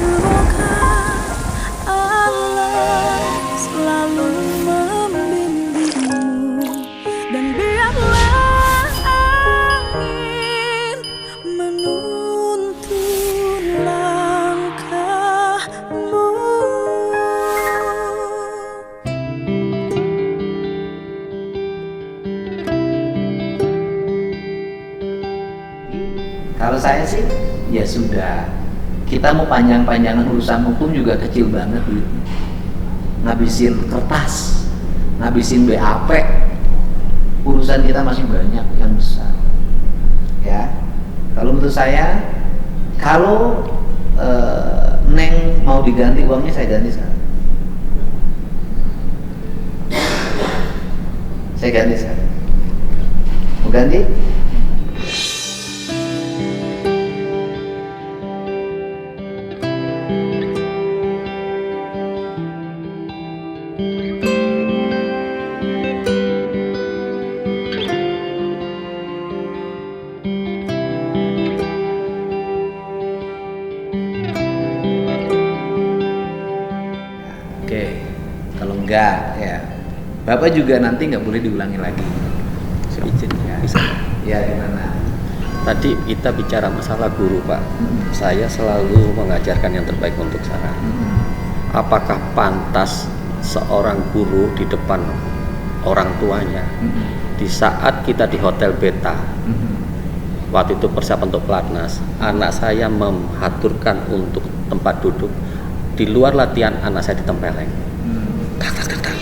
Semoga Allah selalu membimbingmu dan biarlah angin menuntun langkahmu. Kalau saya sih ya sudah, kita mau panjang-panjangan urusan hukum juga kecil banget duitnya. Ngabisin kertas, ngabisin BAP, urusan kita masih banyak yang besar. Ya, kalau menurut saya, kalau Neng mau diganti uangnya, saya ganti sekarang. Saya ganti sekarang. Mau ganti? Oke, kalau enggak ya Bapak juga nanti nggak boleh diulangi lagi. Izin Ya, bisa. ya gimana? Tadi kita bicara masalah guru, Pak. Saya selalu mengajarkan yang terbaik untuk Sarah. Apakah pantas seorang guru di depan orang tuanya di saat kita di hotel Beta, waktu itu persiapan untuk pelatnas, anak saya mengaturkan untuk tempat duduk, di luar latihan anak saya ditempeleng. Tak, tak, tak, tak.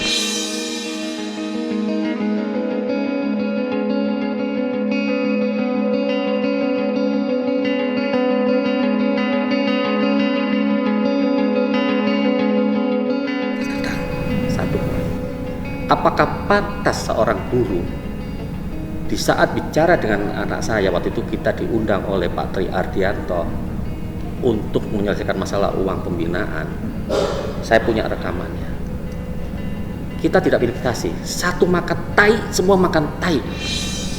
Satu. Apakah pantas seorang guru di saat bicara dengan anak saya, waktu itu kita diundang oleh Pak Tri Ardianto untuk menyelesaikan masalah uang pembinaan, saya punya rekamannya. Kita tidak pilih kasih, satu makan tai, semua makan tai.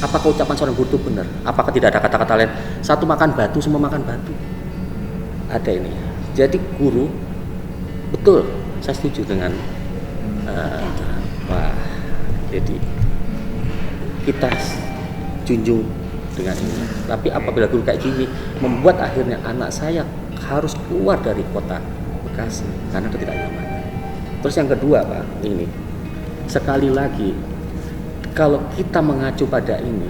Apakah ucapan seorang guru itu benar? Apakah tidak ada kata-kata lain, satu makan batu, semua makan batu? Ada ini. Jadi guru, betul, saya setuju dengan Pak. Jadi kita junjung dengan ini. Tapi apabila guru kayak gini membuat akhirnya anak saya harus keluar dari kota Bekasi karena ketidaknyamanan. Terus yang kedua, Pak, ini sekali lagi kalau kita mengacu pada ini,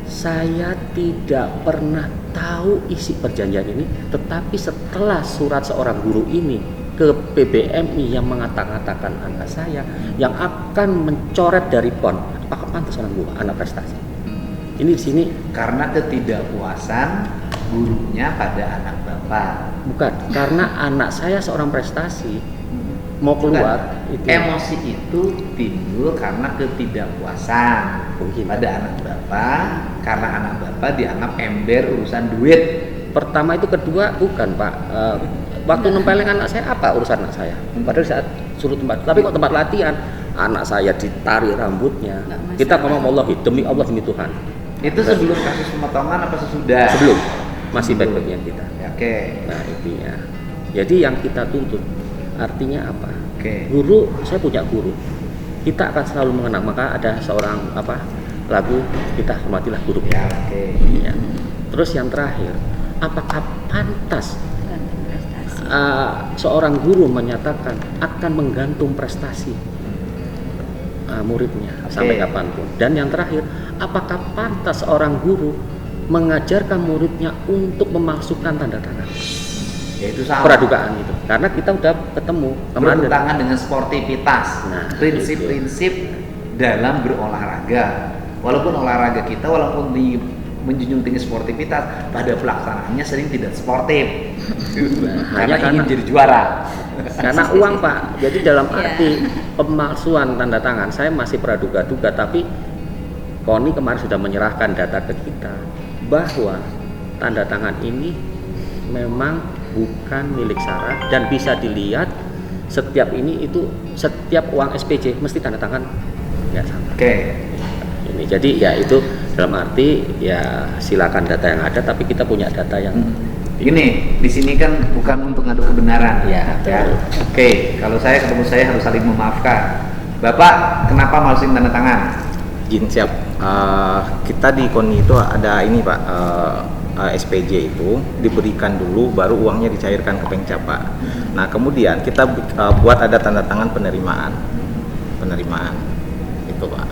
saya tidak pernah tahu isi perjanjian ini, tetapi setelah surat seorang guru ini ke PBMI yang mengatakan anak saya yang akan mencoret dari PON, apakah pantas seorang guru anak prestasi? Ini di sini Karena ketidakpuasan gurunya pada anak Bapak. bukan karena anak saya seorang prestasi mau keluar Bukan. itu Emosi itu timbul karena ketidakpuasan Mungkin. pada anak Bapak, karena anak Bapak dianggap ember urusan duit. pertama itu, kedua bukan, Pak. Waktu nempeleng anak saya apa urusan anak saya? Padahal saat suruh tempat, tapi kok tempat latihan anak saya ditarik rambutnya. Kita ngomong wallahi, demi Allah, demi Tuhan. Itu sebelum kasus pemotongan apa sesudah? Sebelum masih baik-baiknya kita. Ya, oke. Nah, intinya. Jadi yang kita tuntut artinya apa? Oke. Guru, saya punya guru. Kita akan selalu mengenang, maka ada seorang lagu, kita hormatilah guru. Ya, oke. Ya. Terus yang terakhir, apakah pantas seorang guru menyatakan akan menggantung prestasi muridnya sampai kapanpun? Dan yang terakhir, apakah pantas seorang guru mengajarkan muridnya untuk memasukkan tanda tangan? Ya itu sama. Pradugaan itu, karena kita udah ketemu kemarin. Bertentangan dengan sportivitas, Nah, prinsip-prinsip dalam berolahraga. Walaupun olahraga kita, walaupun menjunjung tinggi sportivitas, pada pelaksanaannya sering tidak sportif. Karena hanya ingin karena- jadi juara. Karena uang, Pak. Jadi dalam arti pemalsuan tanda tangan, saya masih praduga-duga, tapi KONI kemarin sudah menyerahkan data ke kita bahwa tanda tangan ini memang bukan milik Sarah dan bisa dilihat setiap uang SPJ mesti tanda tangan nggak sama. Oke. Ini jadi ya itu dalam arti ya silakan data yang ada, tapi kita punya data yang Gini, di sini kan bukan untuk ngadu kebenaran. Ya, betul. Oke, kalau saya ketemu saya harus saling memaafkan. Bapak, kenapa masukin tanda tangan? Izin siap. Kita di KONI itu ada ini Pak, SPJ itu diberikan dulu, baru uangnya dicairkan ke Pemcap Pak. Nah kemudian kita buat ada tanda tangan penerimaan itu Pak.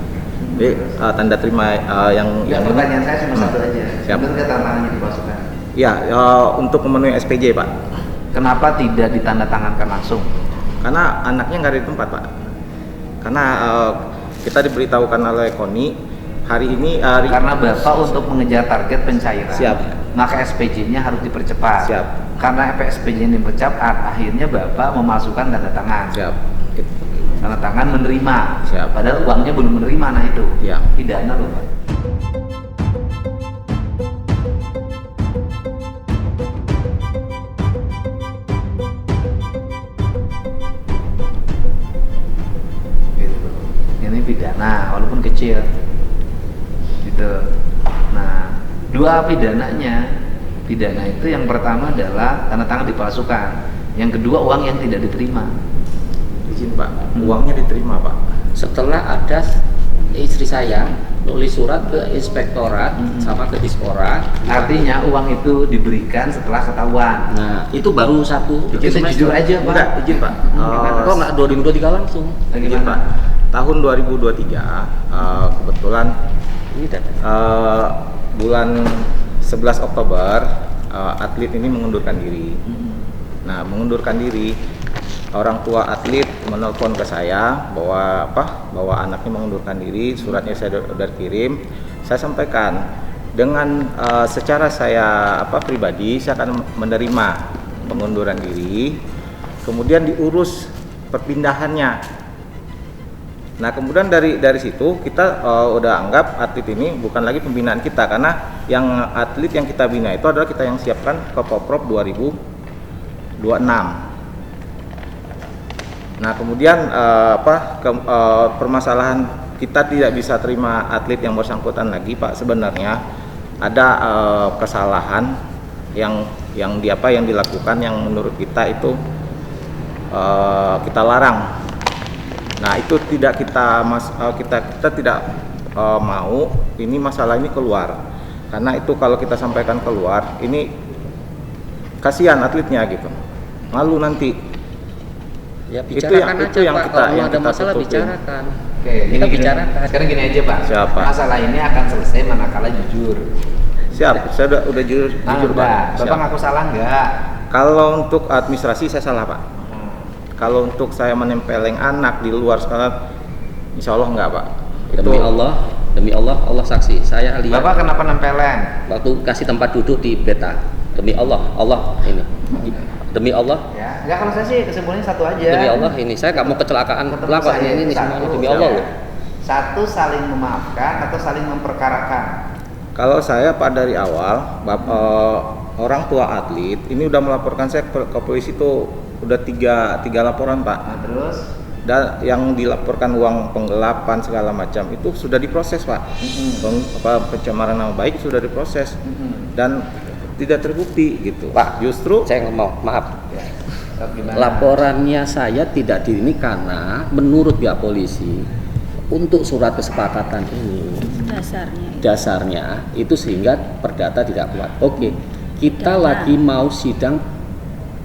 Jadi tanda terima yang Pertanyaan saya cuma satu aja. Siap. Benar nggak tanda tangannya dipalsukan? Ya, untuk memenuhi SPJ Pak. Kenapa tidak ditandatangankan langsung? Karena anaknya nggak ada di tempat Pak. Karena kita diberitahukan oleh KONI hari ini Karena Bapak untuk mengejar target pencairan, Siap. maka SPJ-nya harus dipercepat. Siap. Karena SPJ-nya dipercepat, akhirnya Bapak memasukkan tanda tangan. siap. Tanda tangan menerima. Siap. Padahal uangnya belum menerima, nah itu. Iya. Pidana loh Pak. Gitu. Ini pidana walaupun kecil gitu. Nah, dua pidana itu yang pertama adalah tanda tangan dipalsukan, yang kedua uang yang tidak diterima. Izin Pak, uangnya diterima Pak. Setelah ada istri saya nulis surat ke inspektorat sama ke Dispora. Artinya uang itu diberikan setelah ketahuan. Nah, itu baru satu. Kita jujur aja Pak. Enggak, izin Pak. Kok nggak 2023 langsung? Izin Pak. Tahun 2023 kebetulan Ini data. bulan 11 Oktober atlet ini mengundurkan diri. Nah, mengundurkan diri, orang tua atlet menelpon ke saya bahwa anaknya mengundurkan diri, suratnya saya sudah kirim. Saya sampaikan dengan secara saya pribadi saya akan menerima pengunduran diri, kemudian diurus perpindahannya. Nah kemudian dari situ kita udah anggap atlet ini bukan lagi pembinaan kita, karena yang atlet yang kita bina itu adalah kita yang siapkan ke Poprov 2026. Nah kemudian permasalahan kita tidak bisa terima atlet yang bersangkutan lagi Pak. Sebenarnya ada kesalahan yang dilakukan yang menurut kita itu kita larang. Nah itu tidak kita tidak mau ini masalah ini keluar, karena itu kalau kita sampaikan keluar ini kasihan atletnya gitu, malu nanti. Ya bicarakan itu yang Pak. kita Kalau yang ada kita masalah tutupin. bicarakan. Oke, Kita bicarakan. Sekarang gini aja Pak. Siapa? Masalah ini akan selesai manakala jujur. Siap, saya udah jujur Pak. Bapak ngaku salah nggak? Kalau untuk administrasi saya salah Pak. Kalau untuk saya menempeleng anak di luar sekolah, insya Allah enggak Pak. Demi Allah, Allah saksi. Saya lihat. Bapak kenapa nempeleng? Waktu kasih tempat duduk di beta. Demi Allah ini. Demi Allah. Ya, nggak, kalau saya sih kesimpulannya satu aja. Demi Allah ini. Saya nggak mau kecelakaan. Ketemu Pelakon saya ini itu semuanya satu. demi Allah loh. Satu, saling memaafkan atau saling memperkarakan. Kalau saya Pak dari awal, orang tua atlet ini udah melaporkan saya ke polisi itu udah tiga laporan Pak. Nah, terus? Dan yang dilaporkan uang penggelapan segala macam itu sudah diproses Pak. Pencemaran nama baik sudah diproses dan tidak terbukti gitu. Pak, justru saya ngomong, maaf. Ya. Gimana? Laporannya saya tidak ini karena menurut pihak polisi untuk surat kesepakatan ini dasarnya itu sehingga perdata tidak kuat. Oke, kita lagi mau sidang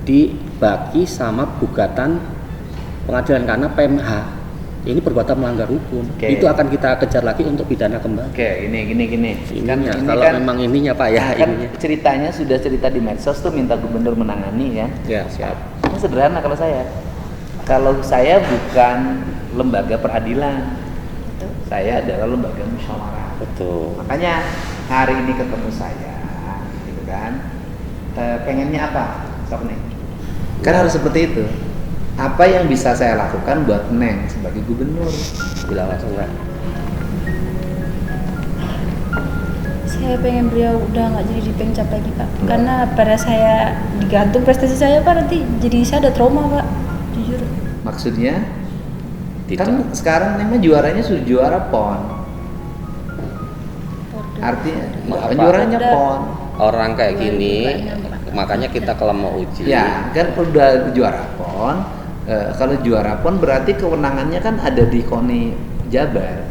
dibagi sama gugatan pengadilan karena PMH ini perbuatan melanggar hukum. Oke. Itu akan kita kejar lagi untuk pidana kembali. Oke, gini. Ininya, ini kalau memang ininya Pak ya, kan ininya. ceritanya sudah cerita di medsos tuh minta gubernur menangani kan. ya siap. Ini sederhana kalau saya. Kalau saya bukan lembaga peradilan, saya adalah lembaga musyawarah. Betul. Makanya hari ini ketemu saya, gitu kan? Pengennya apa, Sok Neng? Kan harus seperti itu. Apa yang bisa saya lakukan buat Neng sebagai gubernur? Bilang langsung Pak. Saya pengen beliau udah nggak jadi di Pemcap lagi Pak, karena pada saya digantung prestasi saya Pak, nanti jadi saya ada trauma Pak, jujur. Maksudnya? Tidak. Kan sekarang Neng mah juaranya sudah juara PON. Artinya Maaf, Pak. juaranya PON. Orang kayak gini makanya kita kalau mau uji. Ya, kan udah juara PON. Kalau juara PON berarti kewenangannya kan ada di KONI Jabar.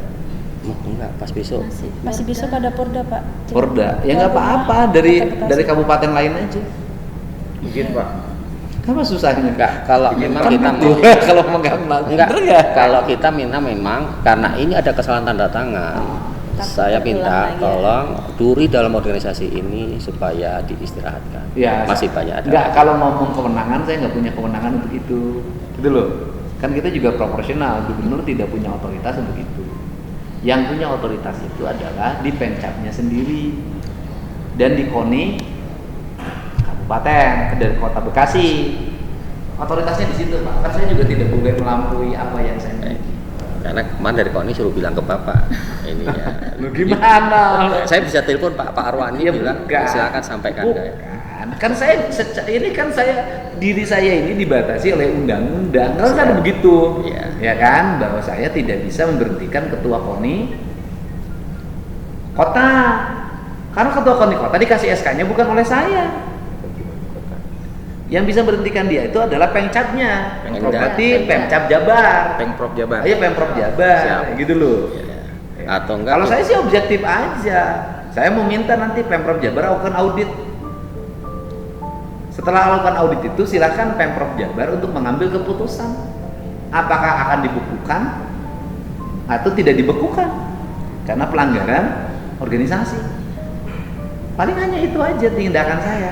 Enggak, pas besok. Masih besok ada Porda, Pak. Porda. Ya nggak apa-apa dari kabupaten lain aja. Mungkin Pak. Apa susahnya? Enggak, kalau memang Kan kita gitu. mau Kalau enggak enggak, kalau kita minta memang karena ini ada kesalahan tanda tangan. Saya minta tolong duri dalam organisasi ini supaya diistirahatkan. Ya, masih banyak ada. Enggak, kalau ngomong kewenangan saya nggak punya kewenangan untuk itu. Gitu loh. Kan kita juga proporsional, gubernur tidak punya otoritas untuk itu. Yang punya otoritas itu adalah di Pemcapnya sendiri dan di KONI kabupaten dari kota Bekasi. Otoritasnya di situ, Pak. Kan saya juga tidak boleh melampaui apa yang saya miliki. Karena kemarin dari KONI suruh bilang ke Bapak ini ya. Lu gimana? Saya bisa telepon Pak Arwani Ya, bilang bukan. silakan sampaikan ke Kan saya diri saya ini dibatasi oleh undang-undang. Kan begitu. Iya. Ya kan, bahwa saya tidak bisa memberhentikan ketua KONI kota. Karena ketua KONI kota dikasih SK-nya bukan oleh saya. Yang bisa berhentikan dia itu adalah Pemcapnya. Berarti Pemcap Jabar. Pemprov Jabar. Ayo Pemprov Jabar. Siap. Gitu loh. atau enggak. Kalau saya sih objektif aja. Saya mau minta nanti Pemprov Jabar lakukan audit. Setelah melakukan audit itu silakan Pemprov Jabar untuk mengambil keputusan apakah akan dibekukan atau tidak dibekukan karena pelanggaran organisasi. Paling hanya itu aja tindakan saya.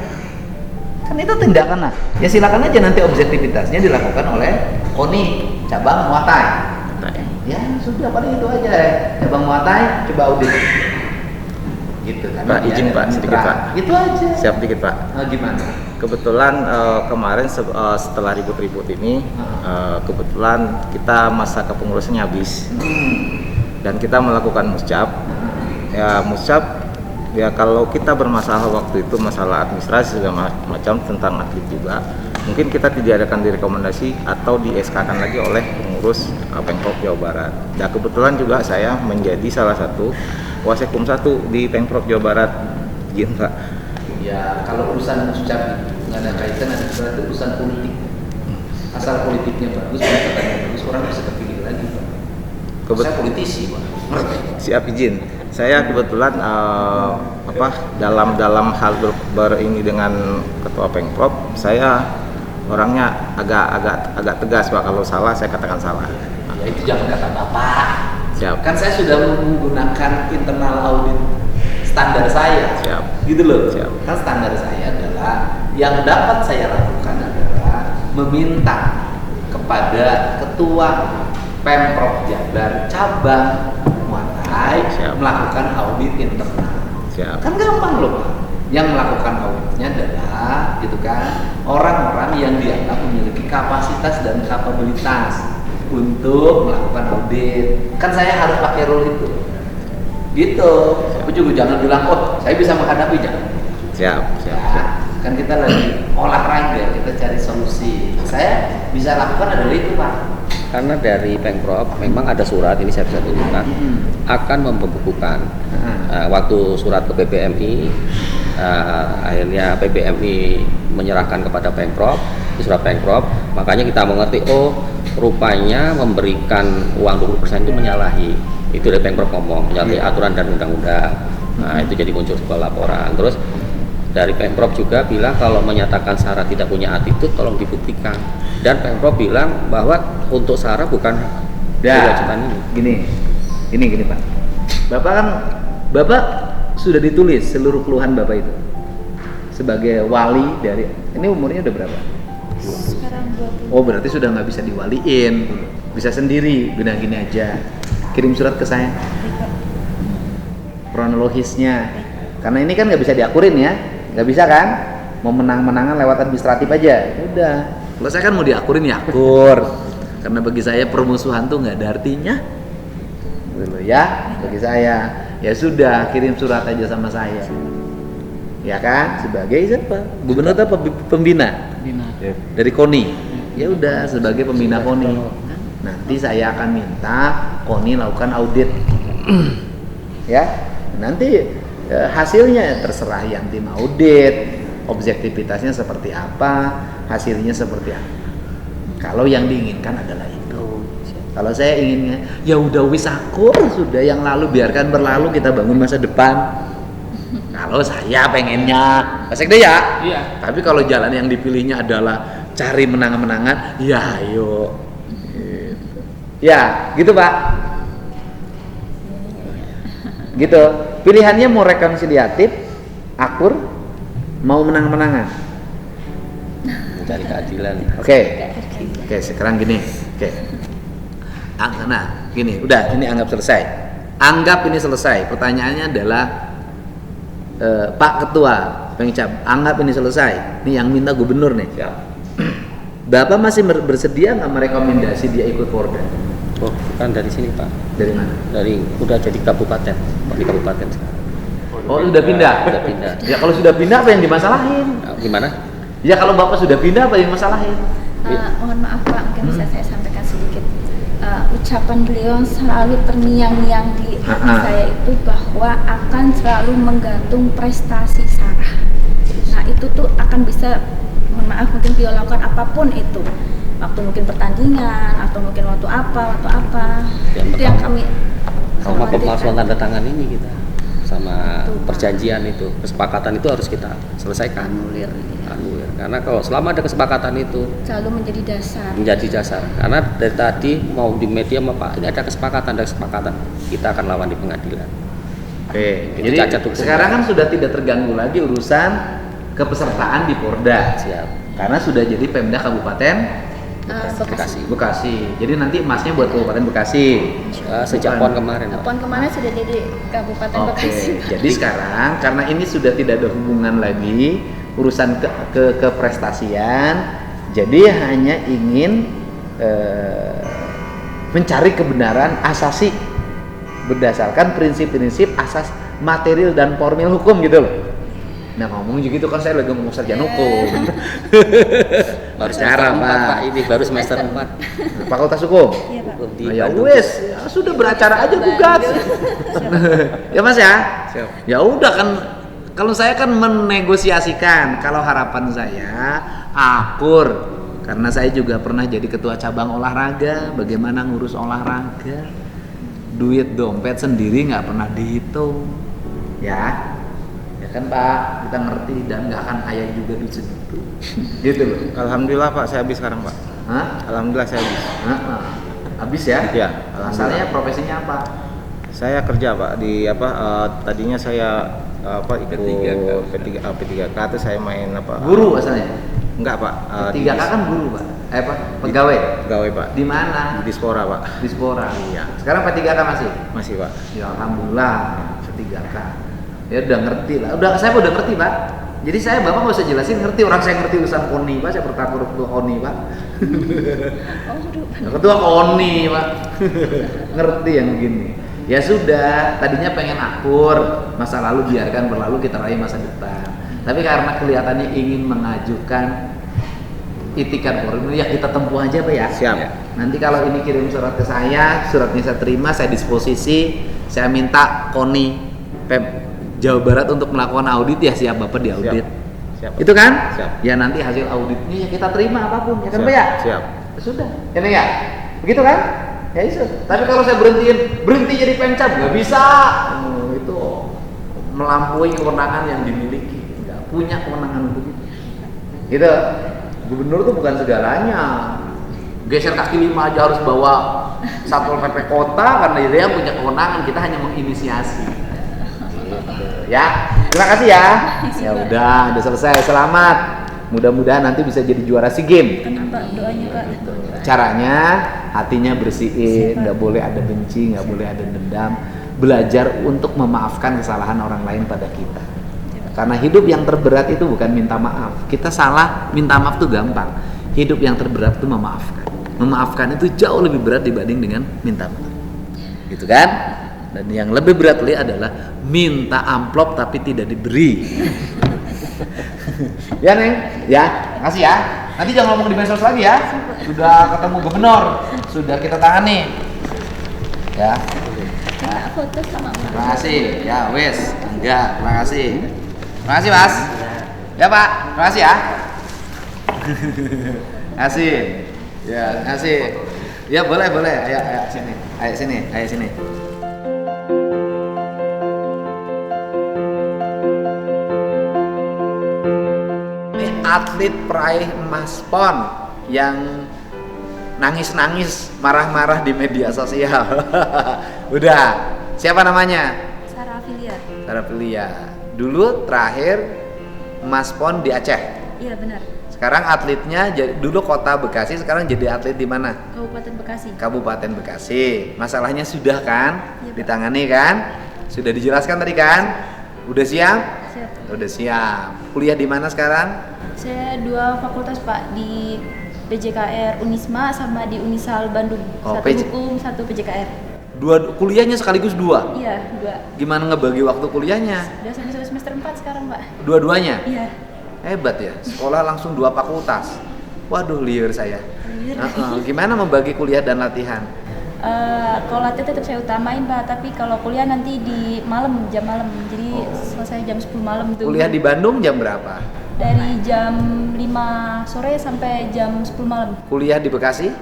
Kan itu tindakan lah. Ya silakan aja nanti objektivitasnya dilakukan oleh KONI cabang Muatai. Ya sudah paling itu aja. Cabang Muatai coba audit. Gitu kan. Pak, izin Pak, sedikit Pak. Itu aja. Siap dikit Pak. Gimana? Kebetulan kemarin setelah ribut-ribut ini, kebetulan kita masa kepengurusannya habis dan kita melakukan muscap. Ya muscap, ya kalau kita bermasalah waktu itu masalah administrasi segala macam tentang atlet juga, mungkin kita tidak akan direkomendasi atau di SK-kan lagi oleh pengurus Pemprov Jawa Barat. Dan kebetulan juga saya menjadi salah satu Wasekum 1 di Pemprov Jawa Barat, gitu Pak. Ya kalau urusan muscap nggak ada kaitan, ada berarti urusan politik. Asal politiknya bagus, pendekatannya bagus, orang bisa terpilih lagi. Saya politisi, Pak. Siap izin. Saya kebetulan dalam hal ini dengan ketua Pemprov, saya orangnya agak tegas Pak. Kalau salah saya katakan salah. Ya itu jangan kata Bapak. Siap. Kan saya sudah menggunakan internal audit standar saya. Siap. Gitu loh. Siap. Kan standar saya adalah yang dapat saya lakukan adalah meminta kepada ketua Pemprov Jabar cabang Muatai melakukan audit internal. Siap. Kan gampang loh Pak. Yang melakukan auditnya adalah gitu kan orang-orang yang dianggap memiliki kapasitas dan kapabilitas untuk melakukan audit. Kan saya harus pakai role itu. Gitu. Aku juga jangan bilang, oh saya bisa menghadapi, jangan. Siap. Ya, kan kita lagi olahraga, kita cari solusi. Saya bisa lakukan adalah itu Pak. Karena dari Pemprov memang ada surat, ini saya bisa tunjukkan, akan membekukan. Waktu surat ke PBMI, akhirnya PBMI menyerahkan kepada Pemprov, itu surat Pemprov, makanya kita mengerti, oh rupanya memberikan uang 20% itu menyalahi. Itu dari Pemprov ngomong, menyalahi aturan dan undang-undang. Nah itu jadi muncul sebuah laporan. Terus dari Pemprov juga bilang kalau menyatakan Sarah tidak punya attitude tolong dibuktikan. Dan Pemprov bilang bahwa untuk Sarah bukan kewajiban ini. Gini Pak. Bapak sudah ditulis seluruh keluhan Bapak itu sebagai wali dari, ini umurnya udah berapa? Sekarang 20. Oh berarti sudah nggak bisa diwaliin, bisa sendiri, gini aja. Kirim surat ke saya. Kronologisnya, karena ini kan nggak bisa diakurin ya, nggak bisa kan? Mau menang-menangan lewat administratif aja, udah. Kalau saya kan mau diakurin ya akur, karena bagi saya permusuhan tuh nggak ada artinya, gitu ya. Bagi saya, ya sudah kirim surat aja sama saya, ya kan? Sebagai siapa? Gubernur atau pembina? Dari KONI. Ya udah sebagai pembina KONI. Nanti saya akan minta KONI lakukan audit, ya. Nanti hasilnya terserah yang tim audit objektivitasnya seperti apa, hasilnya seperti apa. Kalau yang diinginkan adalah itu. Kalau saya inginnya, ya udah wis akur, sudah yang lalu biarkan berlalu, kita bangun masa depan. Kalau saya pengennya, Mas Sekde ya. Iya. Tapi kalau jalan yang dipilihnya adalah cari menang-menangan, ya ayo. Gitu. Ya, gitu Pak. Gitu. Pilihannya mau rekonsiliatif, akur, mau menang-menangan. Mencari keadilan. Oke, sekarang gini. Oke. Nah, gini, udah, ini anggap selesai. Anggap ini selesai. Pertanyaannya adalah Pak Ketua Pengcap, anggap ini selesai. Ini yang minta gubernur nih. Siap. Bapak masih bersedia nggak merekomendasi dia ikut Porda? Oh, bukan dari sini Pak. Dari mana? Dari udah jadi kabupaten, di kabupaten sekarang. Oh, sudah pindah. Udah pindah. Ya kalau sudah pindah apa yang dimasalahin? Nah, gimana? Ya kalau Bapak sudah pindah apa yang masalahin? Mohon maaf Pak, mungkin bisa saya sampaikan sedikit. Ucapan beliau selalu terngiang-ngiang di hati saya itu bahwa akan selalu menggantung prestasi Sarah. Nah itu tuh akan bisa, mohon maaf, mungkin beliau lakukan apapun itu, waktu mungkin pertandingan atau mungkin waktu apa. Itu yang kami Sama khawatirkan. pemalsuan tanda tangan ini kita sama Betul, Pak. perjanjian itu, kesepakatan itu harus kita selesaikan. Anulir. Karena kalau selama ada kesepakatan itu Selalu menjadi dasar. karena dari tadi mau di media sama Pak, ini ada kesepakatan, kita akan lawan di pengadilan. Oke, Itu jadi cacat hukum. sekarang kan sudah tidak terganggu lagi urusan kepesertaan di Porda. Siap. Karena sudah jadi Pemda Kabupaten Bekasi. Bekasi. Jadi nanti emasnya buat Kabupaten Bekasi. Sejak Bukan. PON kemarin Pak. PON kemarin sudah jadi Kabupaten Oke, Bekasi. jadi sekarang karena ini sudah tidak ada hubungan lagi urusan keprestasian, jadi hanya ingin mencari kebenaran asasi berdasarkan prinsip-prinsip asas material dan formil hukum gitu loh. Nah ngomong gitu kan saya lagi ngomong sarjana hukum. Baru Secara, semester 4 Pak. Pak, ini baru semester 4. Fakultas Hukum. Iya Pak. Di Nah, ya Bandung. wes, ya sudah beracara aja gugat. Ya Mas ya. Siap. Ya udah kan, kalau saya kan menegosiasikan, kalau harapan saya akur, karena saya juga pernah jadi ketua cabang olahraga, bagaimana ngurus olahraga, duit dompet sendiri nggak pernah dihitung, ya kan Pak, kita ngerti dan nggak akan kaya juga duit segitu, gitu loh. Alhamdulillah Pak, saya habis sekarang Pak. Hah? Alhamdulillah saya habis. Habis ya? Iya, Asalnya profesinya apa? Saya kerja Pak di tadinya saya ikut P3K terus saya main Guru asalnya? Enggak Pak. Di 3K kan guru Pak? Pegawai? Pegawai Pak. Di mana? Di Dispora Pak. Di Spora. Iya. Sekarang P3K masih? Masih Pak. Ya alhamdulillah P3K. Ya udah ngerti lah. Saya udah ngerti Pak. Jadi saya Bapak nggak usah jelasin, ngerti, orang saya ngerti urusan KONI Pak, saya pernah ketua KONI Pak. Ketua KONI Pak. Ngerti yang begini. Ya sudah, tadinya pengen akur, masa lalu biarkan berlalu, kita raih masa depan. Tapi karena kelihatannya ingin mengajukan itikat formil, ya kita tempuh aja Pak ya. Siap. Nanti kalau ini kirim surat ke saya, suratnya saya terima, saya disposisi, saya minta KONI Pem Jawa Barat untuk melakukan audit, ya siap Bapak di audit. Siap. Itu kan? Siap. Ya nanti hasil auditnya ya kita terima apapun, ya kan Siap. Pak ya? Siap. Ya sudah, ya nih ya. Begitu kan? Ya itu. Tapi kalau saya berhenti jadi Pemcap nggak bisa. Itu melampaui kewenangan yang dimiliki. Nggak punya kewenangan untuk itu. Gitu. Gubernur tuh bukan segalanya. Geser kaki 5 aja harus bawa Satpol PP kota karena dia punya kewenangan, kita hanya menginisiasi. Ya, terima kasih ya. Ya udah selesai. Selamat. Mudah-mudahan nanti bisa jadi juara SEA Games. Tenang Pak, doanya Pak. Caranya hatinya bersihin, nggak boleh ada benci, nggak boleh ada dendam. Belajar untuk memaafkan kesalahan orang lain pada kita. Karena hidup yang terberat itu bukan minta maaf. Kita salah, minta maaf tuh gampang. Hidup yang terberat itu memaafkan. Memaafkan itu jauh lebih berat dibanding dengan minta maaf. Gitu kan? Dan yang lebih berat lagi adalah minta amplop tapi tidak diberi. Ya Neng, ya, makasih ya. Nanti jangan ngomong di medsos lagi ya. Sudah ketemu gubernur, sudah kita tangani. Ya. Kak, foto sama Mas. Terima kasih. Ya, wes. Enggak, terima kasih. Terima kasih, Mas. Ya Pak, terima kasih ya. Kasih. Ya, kasih. Ya boleh. Ayo sini. Ayo sini. Ini atlet peraih emas PON yang nangis-nangis, marah-marah di media sosial. Udah. Siapa namanya? Sarah Filia. Sarah Filia. Dulu terakhir emas PON di Aceh. Iya benar. Sekarang atletnya dulu kota Bekasi, sekarang jadi atlet di mana? Kabupaten Bekasi. Kabupaten Bekasi. Masalahnya sudah kan? Iya, Pak. Ditangani kan? Sudah dijelaskan tadi kan? Udah siap? Siap. Udah siap. Kuliah di mana sekarang? Saya 2 fakultas Pak, di PJKR Unisma sama di Unisal Bandung. Oh, Satu hukum, satu PJKR. Kuliahnya sekaligus 2. Iya, 2. Gimana ngebagi waktu kuliahnya? Udah sampai semester 4 sekarang Pak. Dua-duanya? Iya. Hebat ya. Sekolah langsung 2 fakultas. Waduh, liar saya. Liar. Gimana membagi kuliah dan latihan? Kalau latihan tetap saya utamain Pak, tapi kalau kuliah nanti di jam malam. Jadi selesai jam 10 malam tuh. Kuliah di Bandung jam berapa? Dari jam 5 sore sampai jam 10 malam. Kuliah di Bekasi?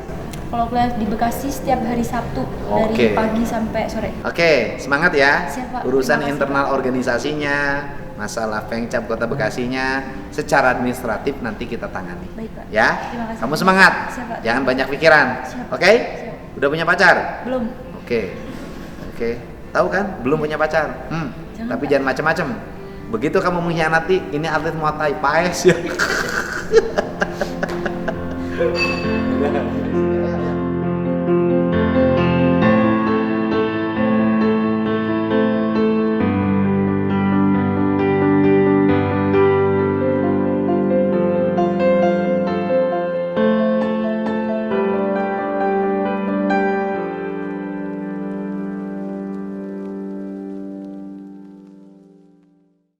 Kalau kuliah di Bekasi setiap hari Sabtu Oke. dari pagi sampai sore. Oke, semangat ya. Siap, Pak. Urusan Terima kasih, internal Pak. organisasinya, masalah Pengcap Kota Bekasinya, secara administratif nanti kita tangani. Baik, Pak. Ya, Terima kasih. kamu semangat. Siap, Pak. Jangan banyak pikiran. Siap. Oke? Siap. Udah punya pacar? Belum. Oke. Tahu kan? Belum punya pacar. Jangan, Tapi Pak. jangan macam-macam. Begitu kamu mengkhianati, ini atlet Muay Thai paes ya.